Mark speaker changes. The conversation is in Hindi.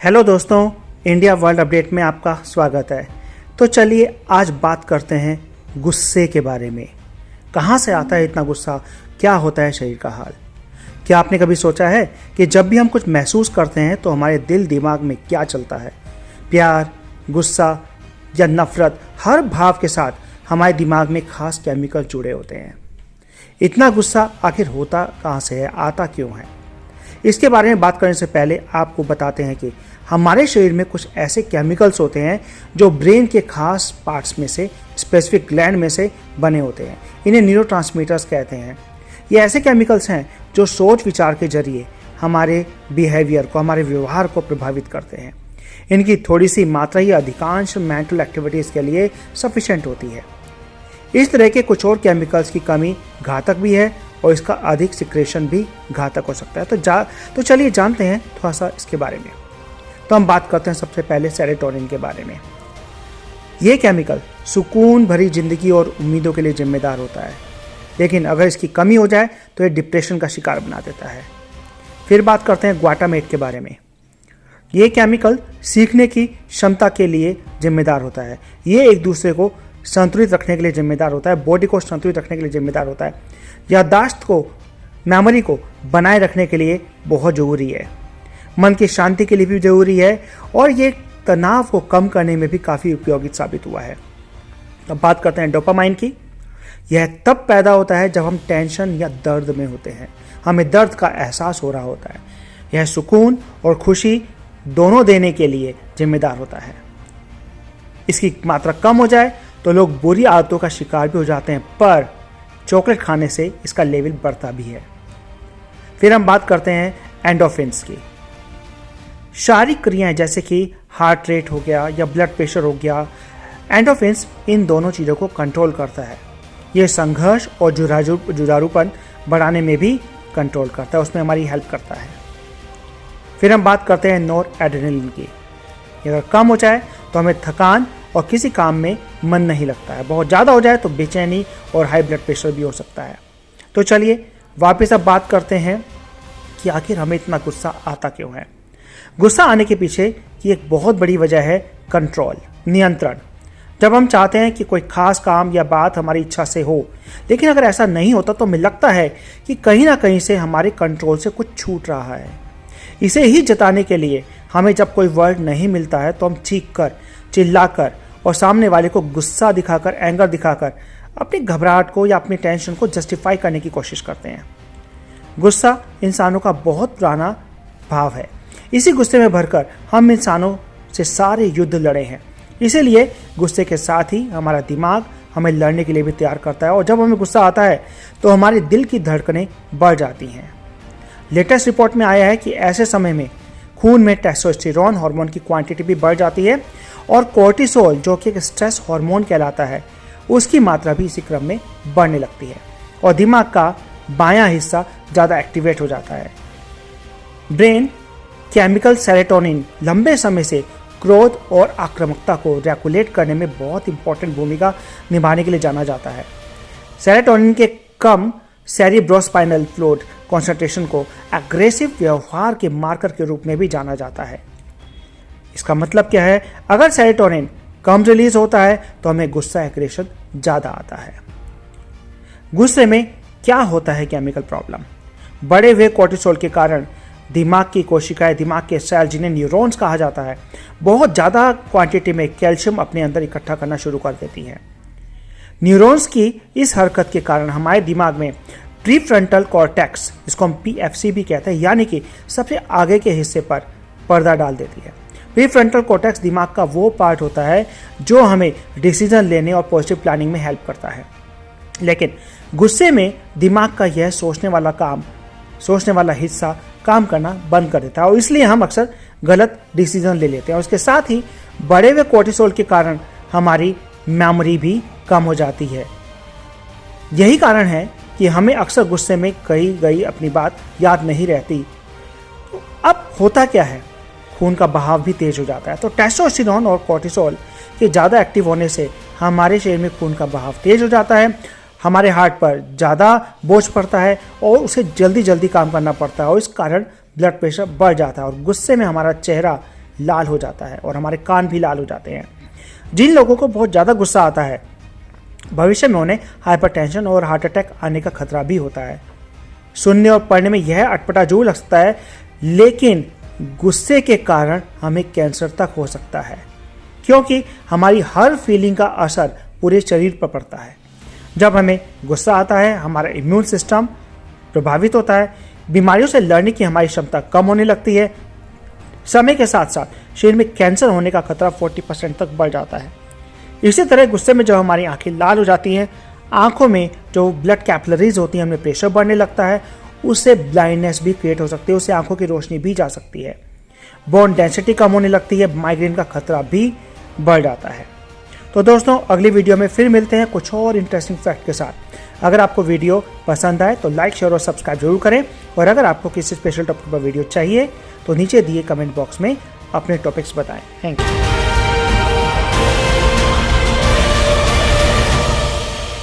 Speaker 1: हेलो दोस्तों, इंडिया वर्ल्ड अपडेट में आपका स्वागत है। तो चलिए आज बात करते हैं गुस्से के बारे में। कहाँ से आता है इतना गुस्सा, क्या होता है शरीर का हाल। क्या आपने कभी सोचा है कि जब भी हम कुछ महसूस करते हैं तो हमारे दिल दिमाग में क्या चलता है। प्यार, गुस्सा या नफरत, हर भाव के साथ हमारे दिमाग में खास केमिकल जुड़े होते हैं। इतना गुस्सा आखिर होता कहाँ से है, आता क्यों है। इसके बारे में बात करने से पहले आपको बताते हैं कि हमारे शरीर में कुछ ऐसे केमिकल्स होते हैं जो ब्रेन के खास पार्ट्स में से, स्पेसिफिक ग्लैंड में से बने होते हैं। इन्हें न्यूरोट्रांसमीटर्स कहते हैं। ये ऐसे केमिकल्स हैं जो सोच विचार के जरिए हमारे बिहेवियर को, हमारे व्यवहार को प्रभावित करते हैं। इनकी थोड़ी सी मात्रा ही अधिकांश मेंटल एक्टिविटीज़ के लिए सफिशिएंट होती है। इस तरह के कुछ और केमिकल्स की कमी घातक भी है और इसका अधिक सिक्रेशन भी घातक हो सकता है। तो चलिए जानते हैं थोड़ा सा इसके बारे में। तो हम बात करते हैं सबसे पहले सेरोटोनिन के बारे में। ये केमिकल सुकून भरी जिंदगी और उम्मीदों के लिए जिम्मेदार होता है, लेकिन अगर इसकी कमी हो जाए तो ये डिप्रेशन का शिकार बना देता है। फिर बात करते हैं ग्लूटामेट के बारे में। ये केमिकल सीखने की क्षमता के लिए जिम्मेदार होता है। ये एक दूसरे को संतुलित रखने के लिए जिम्मेदार होता है, बॉडी को संतुलित रखने के लिए जिम्मेदार होता है, याददाश्त को, मेमोरी को बनाए रखने के लिए बहुत ज़रूरी है, मन की शांति के लिए भी ज़रूरी है और ये तनाव को कम करने में भी काफ़ी उपयोगी साबित हुआ है। अब बात करते हैं डोपामाइन की। यह तब पैदा होता है जब हम टेंशन या दर्द में होते हैं, हमें दर्द का एहसास हो रहा होता है। यह सुकून और खुशी दोनों देने के लिए जिम्मेदार होता है। इसकी मात्रा कम हो जाए तो लोग बुरी आदतों का शिकार भी हो जाते हैं, पर चॉकलेट खाने से इसका लेवल बढ़ता भी है। फिर हम बात करते हैं एंडोर्फिन्स की। शारीरिक क्रियाएं जैसे कि हार्ट रेट हो गया या ब्लड प्रेशर हो गया, एंडोर्फिन्स इन दोनों चीज़ों को कंट्रोल करता है। ये संघर्ष और जुझारूपन बढ़ाने में भी कंट्रोल करता है, उसमें हमारी हेल्प करता है। फिर हम बात करते हैं नोर एड्रेनलिन की। अगर कम हो जाए तो हमें थकान और किसी काम में मन नहीं लगता है। बहुत ज़्यादा हो जाए तो बेचैनी और हाई ब्लड प्रेशर भी हो सकता है। तो चलिए वापस अब बात करते हैं कि आखिर हमें इतना गुस्सा आता क्यों है। गुस्सा आने के पीछे की एक बहुत बड़ी वजह है कंट्रोल, नियंत्रण। जब हम चाहते हैं कि कोई खास काम या बात हमारी इच्छा से हो, लेकिन अगर ऐसा नहीं होता तो हमें लगता है कि कहीं ना कहीं से हमारे कंट्रोल से कुछ छूट रहा है। इसे ही जताने के लिए हमें जब कोई वर्ड नहीं मिलता है तो हम चीख कर, चिल्ला कर और सामने वाले को गुस्सा दिखाकर, एंगर दिखाकर अपनी घबराहट को या अपनी टेंशन को जस्टिफाई करने की कोशिश करते हैं। गुस्सा इंसानों का बहुत पुराना भाव है। इसी गुस्से में भरकर हम इंसानों से सारे युद्ध लड़े हैं। इसीलिए गुस्से के साथ ही हमारा दिमाग हमें लड़ने के लिए भी तैयार करता है और जब हमें गुस्सा आता है तो हमारे दिल की धड़कनें बढ़ जाती हैं। लेटेस्ट रिपोर्ट में आया है कि ऐसे समय में खून में टेस्टोस्टेरोन हार्मोन की क्वांटिटी भी बढ़ जाती है और कोर्टिसोल, जो कि एक स्ट्रेस हार्मोन कहलाता है, उसकी मात्रा भी इसी क्रम में बढ़ने लगती है और दिमाग का बायां हिस्सा ज़्यादा एक्टिवेट हो जाता है। ब्रेन केमिकल सेरोटोनिन लंबे समय से क्रोध और आक्रामकता को रेगुलेट करने में बहुत इंपॉर्टेंट भूमिका निभाने के लिए जाना जाता है। सेरोटोनिन के कम सेरिब्रोस्पाइनल फ्लूइड कॉन्सेंट्रेशन को एग्रेसिव व्यवहार के मार्कर के रूप में भी जाना जाता है। इसका मतलब क्या है? अगर सेरोटोनिन कम रिलीज होता है तो हमें गुस्सा, एग्रेशन ज़्यादा आता है। गुस्से में क्या होता है केमिकल प्रॉब्लम? बढ़े हुए कोर्टिसोल के कारण दिमाग की कोशिकाएं, दिमाग के सेल, जिन्हें न्यूरॉन्स कहा जाता है, बहुत ज़्यादा क्वांटिटी में कैल्शियम अपने अंदर इकट्ठा करना शुरू कर देती हैं। न्यूरॉन्स की इस हरकत के कारण हमारे दिमाग में प्रीफ्रंटल कॉर्टेक्स, जिसको हम PFC भी कहते हैं, यानी कि सबसे आगे के हिस्से पर पर्दा डाल देती है। प्रीफ्रंटल कॉर्टेक्स दिमाग का वो पार्ट होता है जो हमें डिसीजन लेने और पॉजिटिव प्लानिंग में हेल्प करता है। लेकिन गुस्से में दिमाग का यह सोचने वाला हिस्सा काम करना बंद कर देता है और इसलिए हम अक्सर गलत डिसीजन ले लेते हैं। और उसके साथ ही बढ़े हुए कोर्टिसोल के कारण हमारी मेमोरी भी कम हो जाती है। यही कारण है कि हमें अक्सर गुस्से में कही गई अपनी बात याद नहीं रहती। अब होता क्या है? खून का बहाव भी तेज हो जाता है। तो टेस्टोस्टेरोन और कोर्टिसोल के ज़्यादा एक्टिव होने से हमारे शरीर में खून का बहाव तेज हो जाता है, हमारे हार्ट पर ज़्यादा बोझ पड़ता है और उसे जल्दी जल्दी काम करना पड़ता है और इस कारण ब्लड प्रेशर बढ़ जाता है और गुस्से में हमारा चेहरा लाल हो जाता है और हमारे कान भी लाल हो जाते हैं। जिन लोगों को बहुत ज़्यादा गुस्सा आता है, भविष्य में उन्हें हाइपरटेंशन और हार्ट अटैक आने का खतरा भी होता है। सुनने और पढ़ने में यह अटपटा जरूर लग सकता है, लेकिन गुस्से के कारण हमें कैंसर तक हो सकता है, क्योंकि हमारी हर फीलिंग का असर पूरे शरीर पर पड़ता है। जब हमें गुस्सा आता है, हमारा इम्यून सिस्टम प्रभावित होता है, बीमारियों से लड़ने की हमारी क्षमता कम होने लगती है। समय के साथ साथ शरीर में कैंसर होने का खतरा 40% तक बढ़ जाता है। इसी तरह गुस्से में जब हमारी आंखें लाल हो जाती हैं, आंखों में जो ब्लड कैपिलरीज होती हैं, हमें प्रेशर बढ़ने लगता है, उससे ब्लाइंडनेस भी क्रिएट हो सकती है, उससे आंखों की रोशनी भी जा सकती है। बोन डेंसिटी कम होने लगती है, माइग्रेन का खतरा भी बढ़ जाता है। तो दोस्तों, अगली वीडियो में फिर मिलते हैं कुछ और इंटरेस्टिंग फैक्ट के साथ। अगर आपको वीडियो पसंद आए तो लाइक, शेयर और सब्सक्राइब जरूर करें, और अगर आपको किसी स्पेशल टॉपिक पर वीडियो चाहिए तो नीचे दिए कमेंट बॉक्स में अपने टॉपिक्स बताएं। Thank you.